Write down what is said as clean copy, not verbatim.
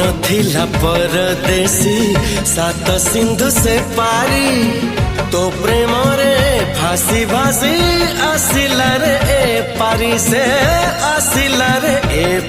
थिला परदेसी सात सिंधु से पारी तो प्रेम रे फांसी भासी आसिला रे ए पारी से आसिला रे ए